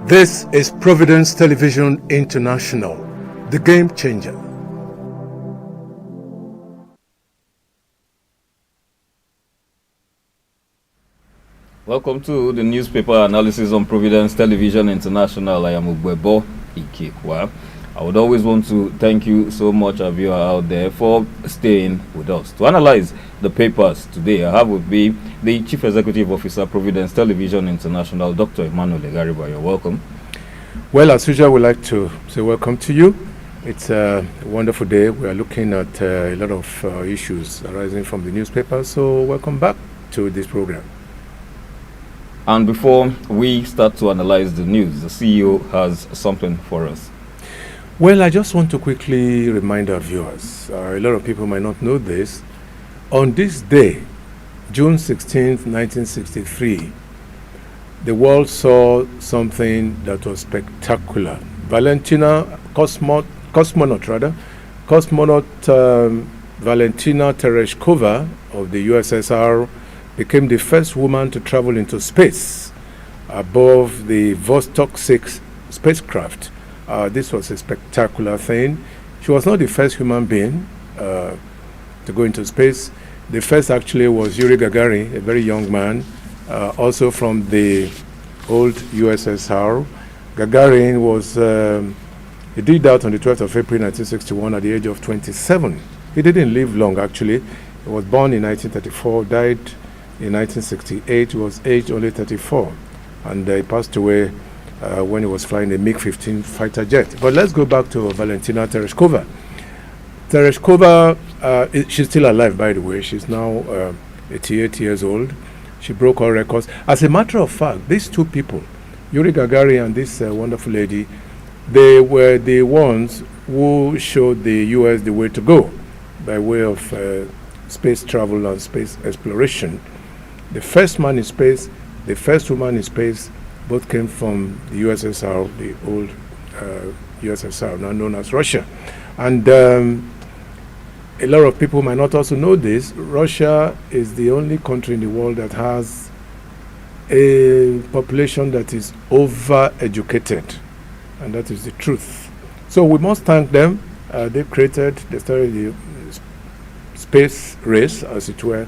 This is Providence Television International, the game changer. Welcome to the newspaper analysis on Providence Television International. I am Ugbebo Ikekwa. I would always want to thank you so much, our viewer out there, for staying with us. To analyze the papers today, I have with me the Chief Executive Officer, Providence Television International, Dr. Emmanuel Egariba. You're welcome. Well, as usual, we'd like to say welcome to you. It's a wonderful day. We are looking at a lot of issues arising from the newspaper, so welcome back to this program. And before we start to analyze the news, the CEO has something for us. Well, I just want to quickly remind our viewers, a lot of people might not know this. On this day, June 16th, 1963, the world saw something that was spectacular. Cosmonaut Valentina Tereshkova of the USSR became the first woman to travel into space above the Vostok 6 spacecraft. This was a spectacular thing. She was not the first human being to go into space. The first actually was Yuri Gagarin, a very young man, also from the old USSR. Gagarin was, he did that on the 12th of April 1961 at the age of 27. He didn't live long actually. He was born in 1934, died in 1968. He was aged only 34. And he passed away when he was flying a MiG-15 fighter jet. But let's go back to Valentina Tereshkova. Tereshkova, she's still alive, by the way. She's now 88 years old. She broke all records. As a matter of fact, these two people, Yuri Gagarin and this wonderful lady, they were the ones who showed the U.S. the way to go by way of space travel and space exploration. The first man in space, the first woman in space, both came from the USSR, the old USSR, now known as Russia. And a lot of people might not also know this. Russia is the only country in the world that has a population that is over-educated. And that is the truth. So we must thank them. They started the space race, as it were,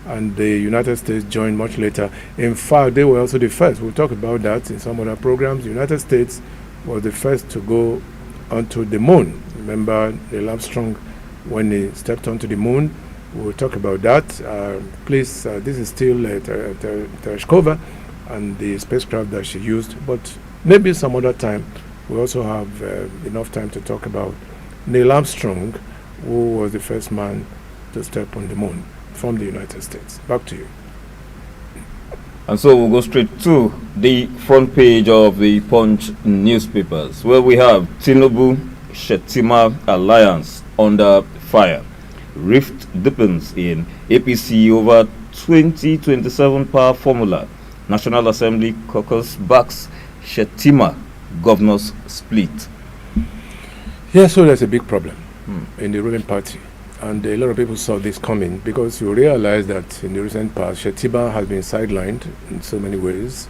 and the United States joined much later. In fact, they were also the first. We'll talk about that in some other programs. The United States was the first to go onto the moon. Remember Neil Armstrong when he stepped onto the moon? We'll talk about that. Please, this is still Tereshkova and the spacecraft that she used, but maybe some other time we also have enough time to talk about Neil Armstrong, who was the first man to step on the moon from the United States. Back to you. And so we'll go straight to the front page of the Punch newspapers, where we have Tinubu-Shettima alliance under fire. Rift deepens in APC over 2027 power formula. National Assembly caucus backs Shettima. Governors split. Yeah, so there's a big problem in the ruling party. And a lot of people saw this coming because you realize that in the recent past, Shettima has been sidelined in so many ways.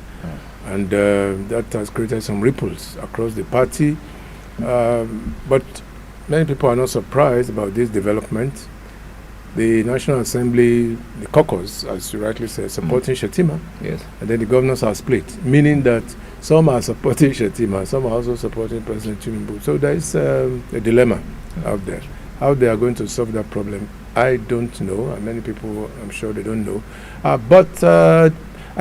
And that has created some ripples across the party. But many people are not surprised about this development. The National Assembly, the caucus, as you rightly said, supporting Shettima. Yes. And then the governors are split, meaning that some are supporting Shettima, some are also supporting President Tinubu. So there is a dilemma out there. How they are going to solve that problem, I don't know. And many people, I'm sure they don't know. But I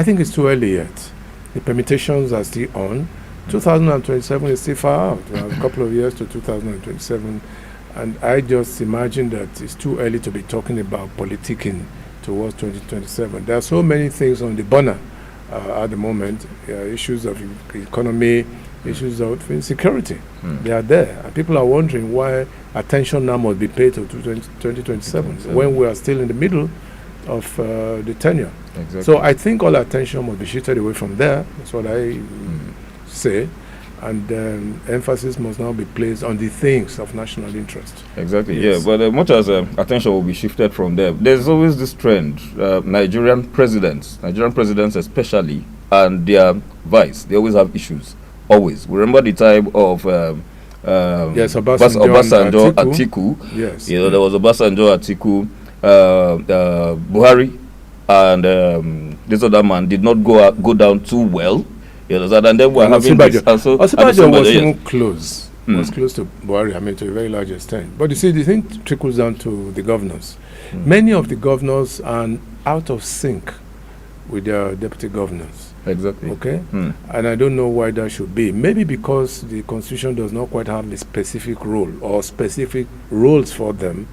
think it's too early yet. The permutations are still on. 2027 is still far out. We have a couple of years to 2027. And I just imagine that it's too early to be talking about politicking towards 2027. There are so many things on the burner at the moment. Issues of economy, issues of insecurity. They are there. And people are wondering why attention now must be paid to 2027 when we are still in the middle of the tenure. Exactly. So I think all attention must be shifted away from there. That's what I say. And emphasis must now be placed on the things of national interest. Exactly, yes. Yeah. But much as attention will be shifted from there, there's always this trend. Nigerian presidents especially, and their vice, they always have issues always. We remember the time of Yes, Obasanjo, Atiku. Yes. There was Obasanjo, Atiku, Buhari, and this other man did not go down too well. And then we're having this. Osinbajo was even close. Was close to Buhari, I mean, to a very large extent. But you see, the thing trickles down to the governors. Many of the governors are out of sync with their deputy governors. Exactly. Okay? And I don't know why that should be. Maybe because the constitution does not quite have a specific role or specific roles for them.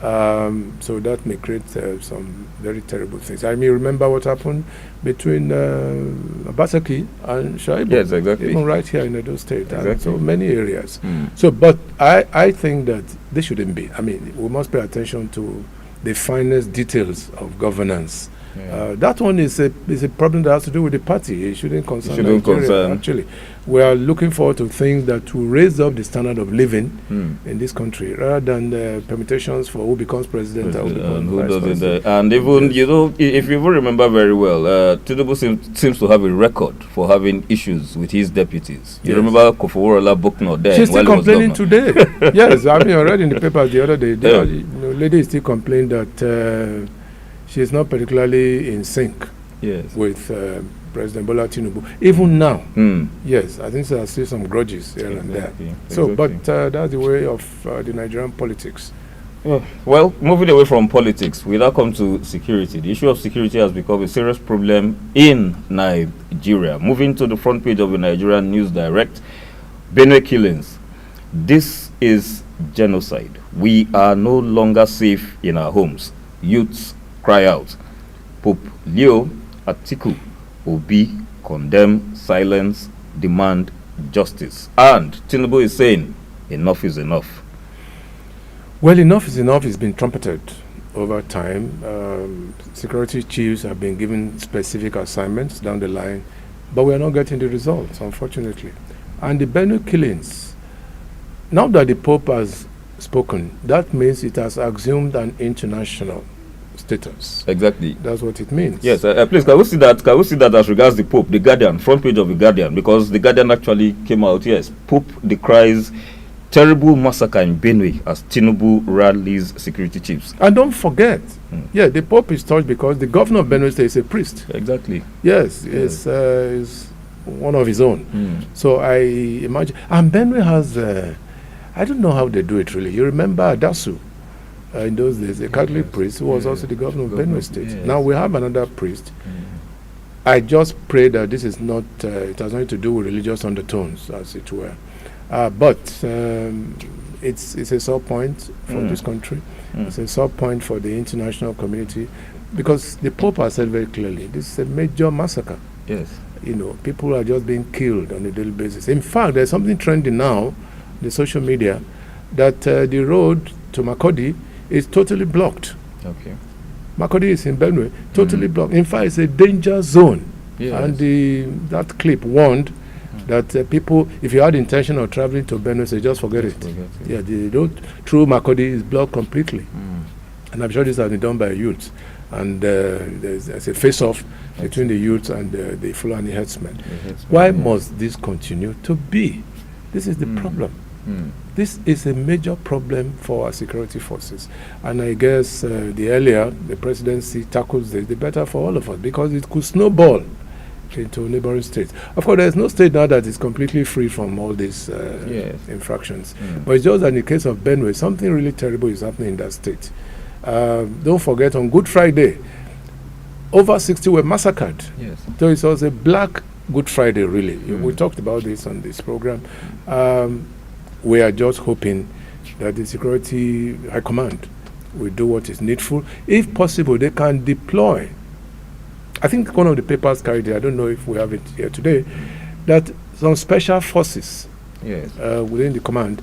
So that may create some very terrible things. I may remember what happened between Obaseki and Shaibu. Yes, exactly. Even right here in Edo State. Exactly. And so many areas. So, but I think that this shouldn't be. I mean, we must pay attention to the finest details of governance. That one is a problem that has to do with the party. It shouldn't concern Nigeria. Actually, we are looking forward to things that will raise up the standard of living in this country, rather than permutations for who becomes president and who does it. And even if you even remember very well, Tinubu seems to have a record for having issues with his deputies. You remember Kofoworola Bokno there? She's still complaining today. Yes, I mean, I read in the paper the other day. The lady is still complaining that. She is not particularly in sync with President Bola Tinubu. Even now, yes, I think there are still some grudges here and there. So, but that's the way of the Nigerian politics. Well, moving away from politics, we now come to security. The issue of security has become a serious problem in Nigeria. Moving to the front page of the Nigerian News Direct, Benue killings. This is genocide. We are no longer safe in our homes. Youths cry out. Pope Leo, Atiku, Obi condemn, silence, demand justice. And Tinubu is saying, enough is enough. Well, enough is enough. It's been trumpeted over time. Security chiefs have been given specific assignments down the line, but we are not getting the results, unfortunately. And the Benue killings, now that the Pope has spoken, that means it has assumed an international status. Exactly. That's what it means. Yes, please, can we see that? Can we see that as regards the Pope, the Guardian, front page of the Guardian, because the Guardian actually came out. Yes, Pope decries terrible massacre in Benue as Tinubu rallies security chiefs. And don't forget, the Pope is touched because the governor of Benue State is a priest. Exactly. Yes, is one of his own. So I imagine, and Benue has, I don't know how they do it really. You remember Adasu? In those days, a Catholic priest who was also the governor of Benue State. Now we have another priest. I just pray that this is not, it has nothing to do with religious undertones, as it were. But it's a sore point for this country. It's a sore point for the international community, because the Pope has said very clearly, this is a major massacre. Yes. People are just being killed on a daily basis. In fact, there's something trending now, the social media, that the road to Makurdi is totally blocked. Okay. Makurdi is in Benue, totally blocked. In fact, it's a danger zone. Yes. And that clip warned that people, if you had intention of traveling to Benue, say just forget it. Yeah, the road through Makurdi is blocked completely. And I'm sure this has been done by youths. And there's a face-off between the youths and the Fulani herdsmen. Why must this continue to be? This is the problem. This is a major problem for our security forces. And I guess the earlier the presidency tackles this, the better for all of us, because it could snowball into neighboring states. Of course, there's no state now that is completely free from all these infractions. But it's just that in the case of Benue, something really terrible is happening in that state. Don't forget, on Good Friday, over 60 were massacred. Yes. So it was a black Good Friday, really. We talked about this on this program. We are just hoping that the Security High Command will do what is needful. If possible, they can deploy. I think one of the papers carried it, I don't know if we have it here today, that some special forces within the command,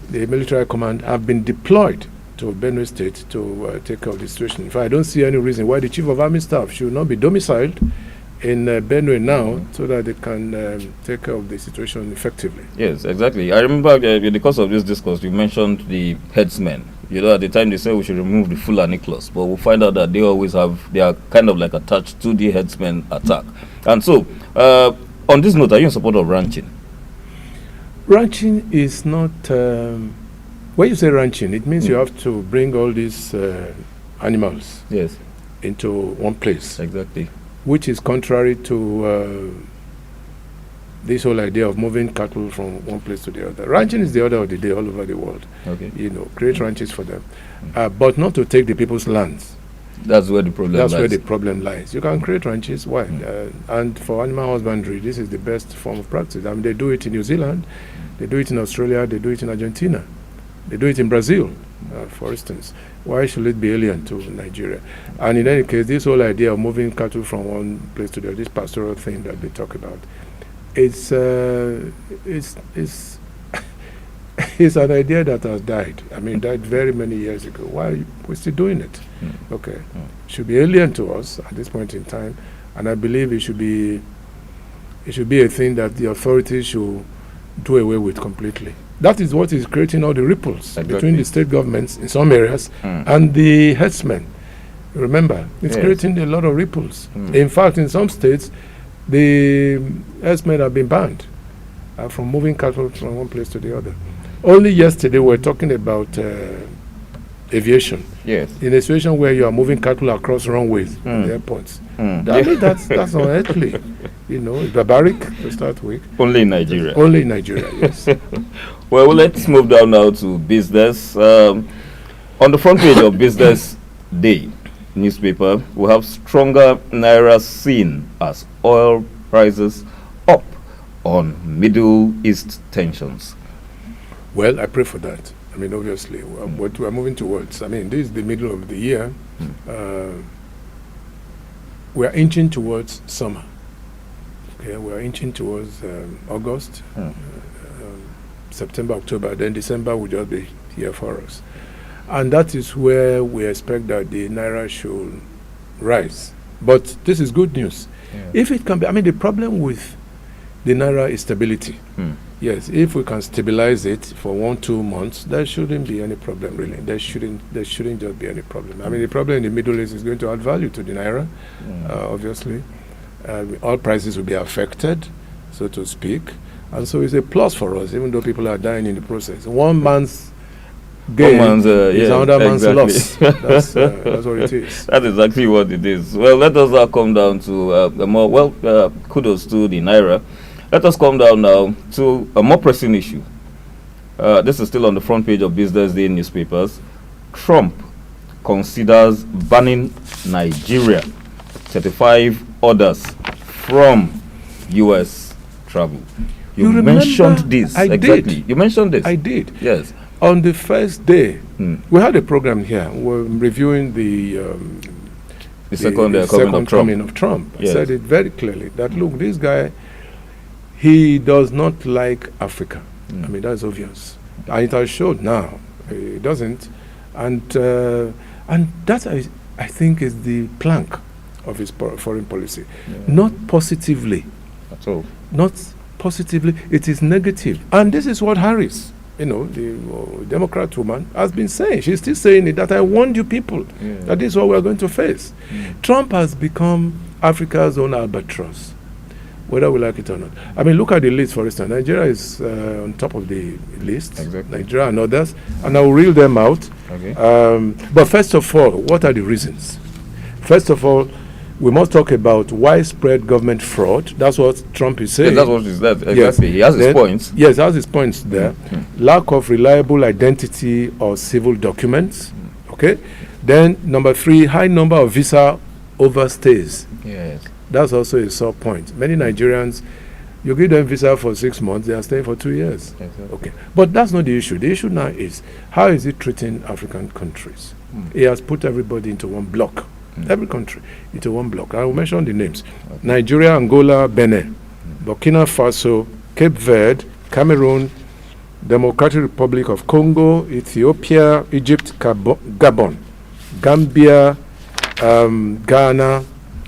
the military command, have been deployed to Benue State to take care of the situation. In fact, I don't see any reason why the Chief of Army Staff should not be domiciled in Benue now, so that they can take care of the situation effectively. Yes, exactly. I remember in the course of this discourse, you mentioned the headsmen. At the time they said we should remove the Fulani clause, but we'll find out that they are kind of like attached to the headsmen attack. And so, on this note, are you in support of ranching? Ranching is not. When you say ranching, it means you have to bring all these animals Yes, into one place, exactly. which is contrary to this whole idea of moving cattle from one place to the other. Ranching is the order of the day all over the world. Okay. Create ranches for them, but not to take the people's lands. That's where the problem That's lies. where the problem lies. You can create ranches, why? And for animal husbandry, this is the best form of practice. I mean, they do it in New Zealand, they do it in Australia, they do it in Argentina, they do it in Brazil, for instance. Why should it be alien to Nigeria? And in any case, this whole idea of moving cattle from one place to the other, this pastoral thing that they talk about, it's it's an idea that has died. I mean, died very many years ago. Why are we still doing it? Okay, should be alien to us at this point in time, and I believe it should be a thing that the authorities should do away with completely. That is what is creating all the ripples between the state governments in some areas and the herdsmen. Remember, it's creating a lot of ripples. In fact, in some states, the herdsmen have been banned from moving cattle from one place to the other. Only yesterday we were talking about aviation. Yes. In a situation where you are moving cattle across runways in the airports. I mean, that's unearthly. It's barbaric to start with. Only in Nigeria. Only in Nigeria, yes. Well, let's move down now to business. On the front page of Business Day newspaper, we have stronger naira seen as oil prices up on Middle East tensions. Well, I pray for that. I mean, obviously, what we're moving towards. I mean, this is the middle of the year. We're inching towards summer. Okay, we're inching towards August, September, October. Then December will just be here for us. And that is where we expect that the naira should rise. But this is good news. If it can be, I mean, the problem with the naira is stability. Yes, if we can stabilize it for 1-2 months, there shouldn't be any problem, really. There shouldn't just be any problem. I mean, the problem in the Middle East is going to add value to the naira, obviously. All prices will be affected, so to speak. And so it's a plus for us, even though people are dying in the process. One man's gain is another man's loss. That's what it is. That's exactly what it is. Well, let us now come down to kudos to the naira. Let us come down now to a more pressing issue. This is still on the front page of Business Day newspapers. Trump considers banning Nigeria. 35 orders from U.S. travel. You mentioned this. I did. You mentioned this. I did. Yes. On the first day, we had a program here. We're reviewing the second coming of Trump. Yes. I said it very clearly that, look, this guy, he does not like Africa. I mean, that's obvious. And it has showed now. He doesn't. And that, I think, is the plank of his foreign policy. Not positively. At all. Not positively. It is negative. And this is what Harris, the Democrat woman, has been saying. She's still saying it, that I warned you people that this is what we're going to face. Trump has become Africa's own albatross, whether we like it or not. I mean, look at the list, for instance. Nigeria is on top of the list. Exactly. Nigeria and others. And I will reel them out. Okay. But first of all, what are the reasons? First of all, we must talk about widespread government fraud. That's what Trump is saying. That's what he said. Exactly. Yes. He has his points. Yes, he has his points there. Lack of reliable identity or civil documents. Okay. Then number 3, high number of visa overstays. Yes. That's also a sore point. Many Nigerians, you give them visa for 6 months, they are staying for 2 years. Exactly. Okay. But that's not the issue. The issue now is, how is it treating African countries? He has put everybody into one block. Every country into one block. I will mention the names. Nigeria, Angola, Benin, Burkina Faso, Cape Verde, Cameroon, Democratic Republic of Congo, Ethiopia, Egypt, Gabon, Gambia, Ghana,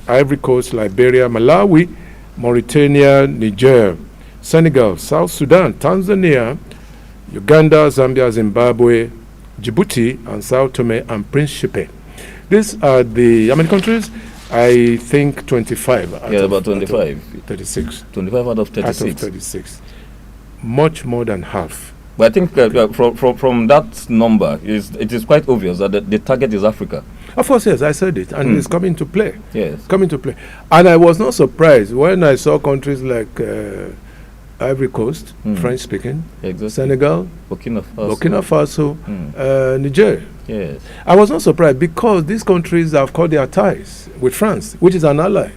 Ivory Coast, Liberia, Malawi, Mauritania, Niger, Senegal, South Sudan, Tanzania, Uganda, Zambia, Zimbabwe, Djibouti, and Sao Tome and Principe. These are how many countries? I think 25. About 25. 36. 25 out of 36. Out of 36. much more than half. But I think from that number, it is quite obvious that the target is Africa. Of course, yes, I said it, and it's coming to play. Yes. Coming to play. And I was not surprised when I saw countries like Ivory Coast, French-speaking, Exactly. Senegal, Burkina Faso. Niger. Yes. I was not surprised because these countries have cut their ties with France, which is an ally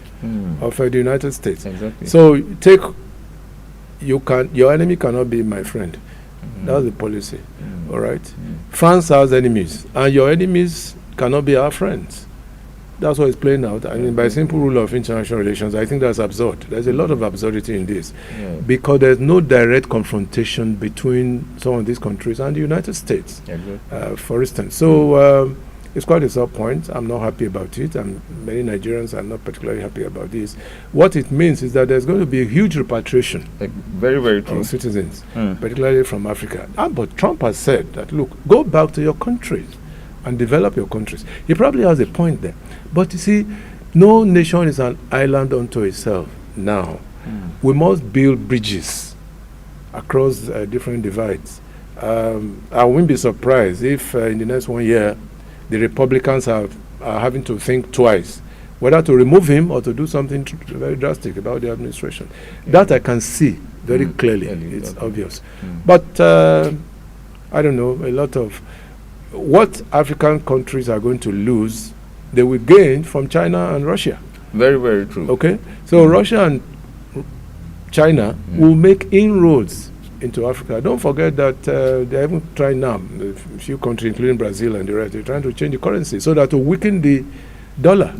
of the United States. Exactly. So your enemy cannot be my friend. That's the policy. All right. France has enemies, and your enemies cannot be our friends. That's what is playing out. I mean, by simple rule of international relations, I think that's absurd. There's a lot of absurdity in this, because there's no direct confrontation between some of these countries and the United States, for instance. So it's quite a sore point. I'm not happy about it, and many Nigerians are not particularly happy about this. What it means is that there's going to be a huge repatriation very, very true. of citizens, particularly from Africa. But Trump has said that, look, go back to your countries and develop your countries. He probably has a point there. But you see, no nation is an island unto itself now. We must build bridges across different divides. I wouldn't be surprised if in the next 1 year, the Republicans are having to think twice whether to remove him or to do something very drastic about the administration. That I can see very clearly. It's obvious. But I don't know, a lot of what African countries are going to lose, they will gain from China and Russia. Very, very true. Okay? So Russia and China will make inroads into Africa. Don't forget that they're even trying now, a few countries, including Brazil and the rest, they're trying to change the currency so that to weaken the dollar.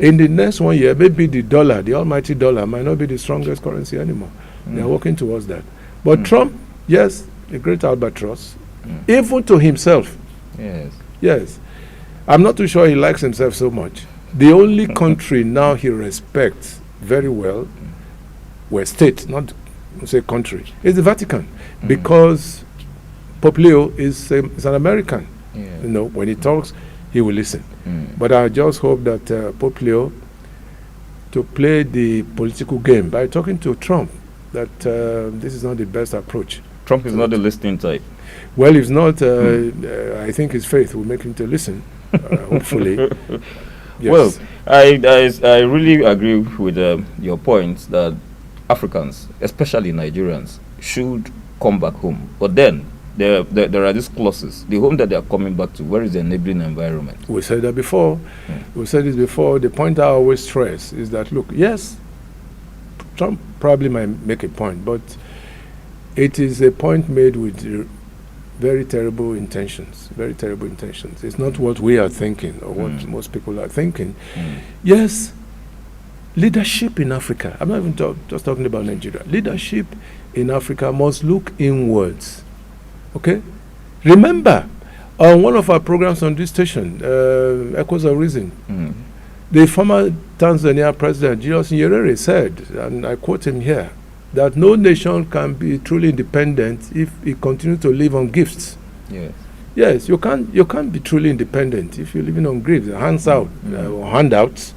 In the next 1 year, maybe the dollar, the almighty dollar, might not be the strongest currency anymore. They're working towards that. But Trump, yes, a great albatross, even to himself. Yes. I'm not too sure he likes himself so much. The only country now he respects very well, well, state, not say country, is the Vatican, because Pope Leo is an American. You know, when he talks, he will listen. But I just hope that Pope Leo, to play the political game by talking to Trump, that this is not the best approach. Trump is not the listening type. Well, if not, I think his faith will make him to listen, hopefully. Yes. Well, I really agree with your point that Africans, especially Nigerians, should come back home. But then there are these clauses. The home that they are coming back to, where is the enabling environment? We said that before. We said this before. The point I always stress is that, look, yes, Trump probably might make a point, but it is a point made with very terrible intentions. Very terrible intentions. It's not what we are thinking or what most people are thinking. Yes, leadership in Africa, I'm not even just talking about Nigeria. Leadership in Africa must look inwards. Okay? Remember, on one of our programs on this station, Echoes of Reason, the former Tanzania president, Julius Nyerere, said, and I quote him here, that no nation can be truly independent if it continues to live on gifts. Yes, you can't be truly independent if you're living on gifts, handouts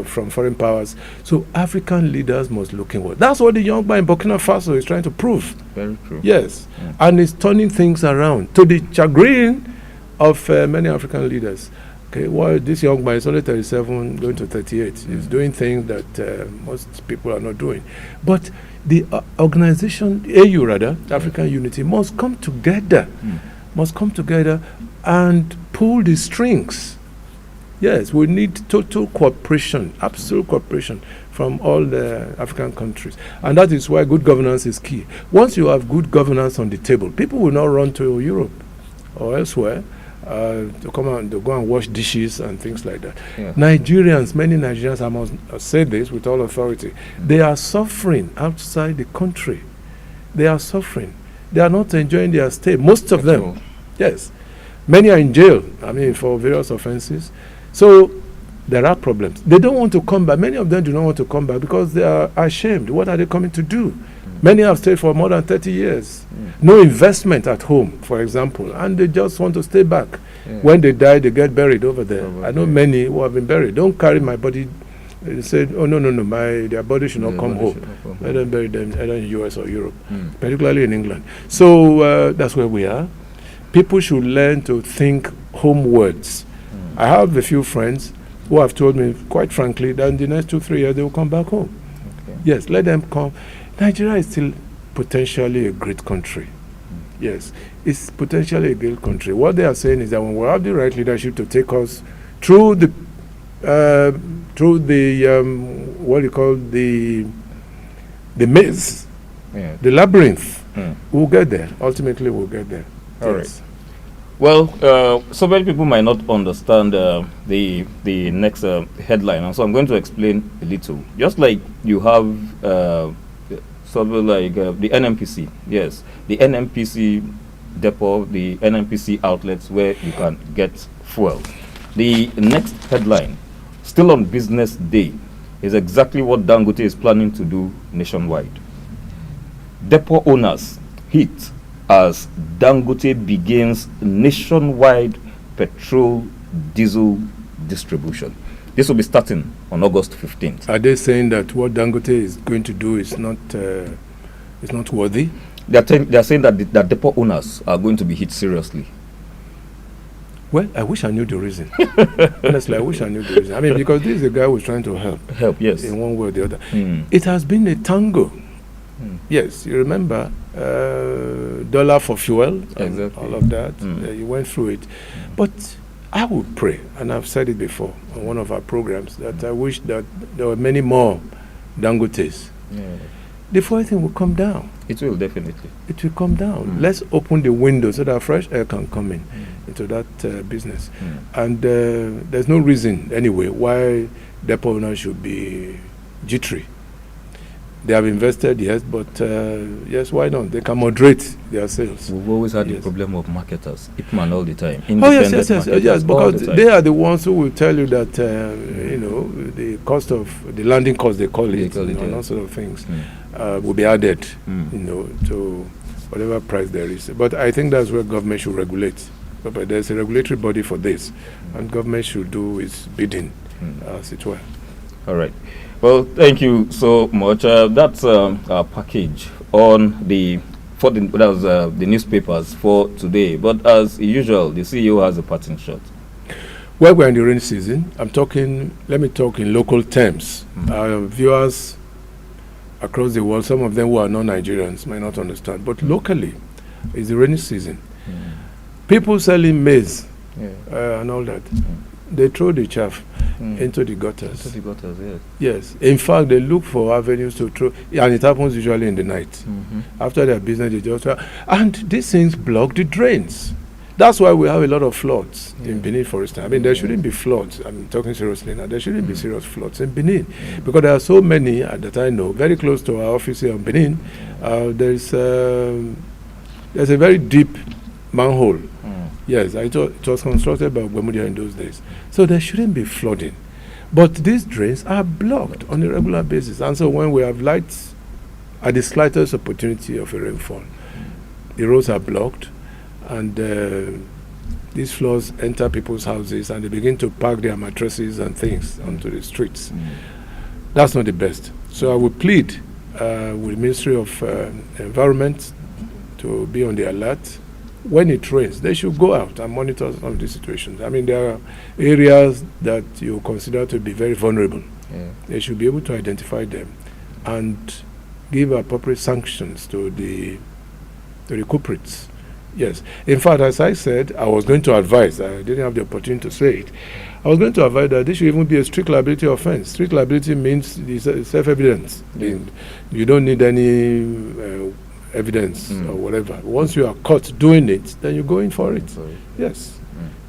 from foreign powers. So African leaders must look inward. That's what the young man in Burkina Faso is trying to prove. Very true. Yes, and it's turning things around to the chagrin of many African leaders. Okay, well, this young man is only 37, going to 38. He's doing things that most people are not doing. But the organization, AU rather, African Unity, must come together. Must come together and pull the strings. Yes, we need total cooperation, absolute cooperation from all the African countries. And that is why good governance is key. Once you have good governance on the table, people will not run to Europe or elsewhere to come out to go and wash dishes and things like that. Nigerians, many Nigerians, I must say this with all authority, they are suffering outside the country. They are suffering. They are not enjoying their stay. Most of them. Yes. Many are in jail, I mean, for various offenses. So there are problems. They don't want to come back. Many of them do not want to come back because they are ashamed. What are they coming to do? Many have stayed for more than 30 years. No investment at home, for example, and they just want to stay back. When they die, they get buried over there. I know many who have been buried. Don't carry my body They said, oh, no, their body should not come home. Let them bury them either in the US or Europe, particularly in England. So that's where we are. People should learn to think homewards. I have a few friends who have told me, quite frankly, that in the next 2-3 years, they will come back home. Okay. Yes, let them come. Nigeria is still potentially a great country. Yes, it's potentially a great country. What they are saying is that when we have the right leadership to take us through the what you call the maze, the labyrinth, we'll get there. Ultimately, we'll get there. All right. Well, so many people might not understand the next headline, and so I'm going to explain a little. Just like you have something like the NNPC, yes, the NNPC depot, the NNPC outlets where you can get fuel. The next headline, still on business day, is exactly what Dangote is planning to do nationwide. Depot owners hit as Dangote begins nationwide petrol diesel distribution. This will be starting on August 15th. Are they saying that what Dangote is going to do is not worthy? They are saying that that depot owners are going to be hit seriously. Well, I wish I knew the reason. Honestly, I wish I knew the reason. I mean, because this is a guy who's trying to help. Help, yes. In one way or the other. It has been a tango. Yes, you remember dollar for fuel, and all of that. You went through it. But I would pray, and I've said it before on one of our programs, that I wish that there were many more Dangotes. The fuel thing will come down. It will, definitely. It will come down. Let's open the window so that fresh air can come in into that business. And there's no reason, anyway, why depot owners should be jittery. They have invested, yes, but yes, why not? They can moderate their sales. We've always had the problem of marketers, Ipman all the time. Oh, yes, because they are the ones who will tell you that, the cost of, the landing cost, they call it, and all sort of things, will be added, to whatever price there is. But I think that's where government should regulate. But there's a regulatory body for this, and government should do its bidding, as it were. All right. Well, thank you so much. That's our package on the newspapers for today. But as usual, the CEO has a parting shot. Well, we're in the rainy season. Let me talk in local terms. Our viewers across the world, some of them who are non-Nigerians might not understand. But locally, it's the rainy season. People selling maize and all that. They throw the chaff into the gutters. Into the gutters, yes. Yes. In fact, they look for avenues to throw, and it happens usually in the night. After their business, they just throw. And these things block the drains. That's why we have a lot of floods in Benin, for instance. I mean, there shouldn't be floods. I'm talking seriously now. There shouldn't be serious floods in Benin because there are so many that I know, very close to our office here in Benin. There's a very deep manhole. Yes, it was constructed by Gwemudia in those days. So there shouldn't be flooding. But these drains are blocked on a regular basis. And so when we have lights at the slightest opportunity of a rainfall, the roads are blocked, and these floods enter people's houses, and they begin to pack their mattresses and things onto the streets. That's not the best. So I would plead with the Ministry of Environment to be on the alert. When it rains, they should go out and monitor some of these situations. I mean, there are areas that you consider to be very vulnerable. They should be able to identify them and give appropriate sanctions to the culprits. Yes. In fact, as I said, I was going to advise, I didn't have the opportunity to say it, I was going to advise that this should even be a strict liability offense. Strict liability means it's self-evidence. You don't need any evidence or whatever. Once you are caught doing it, then you go in for it. Yes.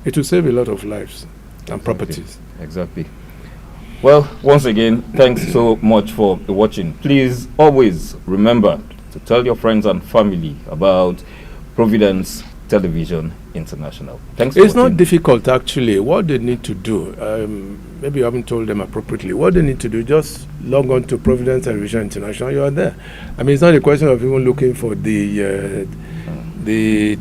It will save a lot of lives and properties. Exactly. Well, once again, thanks so much for watching. Please always remember to tell your friends and family about Providence Television International. Thanks for watching. It's not difficult, actually. What they need to do, maybe you haven't told them appropriately, what they need to do, just log on to Providence Television International, you are there. I mean, it's not a question of even looking for the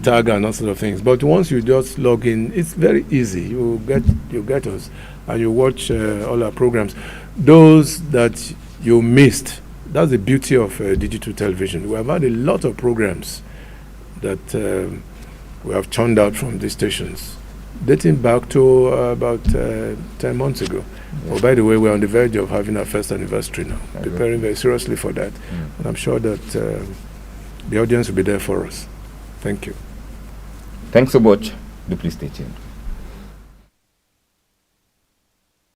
tag and all sort of things, but once you just log in, it's very easy. You get us, and you watch all our programs. those that you missed. That's the beauty of digital television. We have had a lot of programs that we have churned out from these stations, dating back to about 10 months ago. Oh, by the way, we're on the verge of having our first anniversary now, preparing very seriously for that. And I'm sure that the audience will be there for us. Thank you. Thanks so much. Do please stay tuned.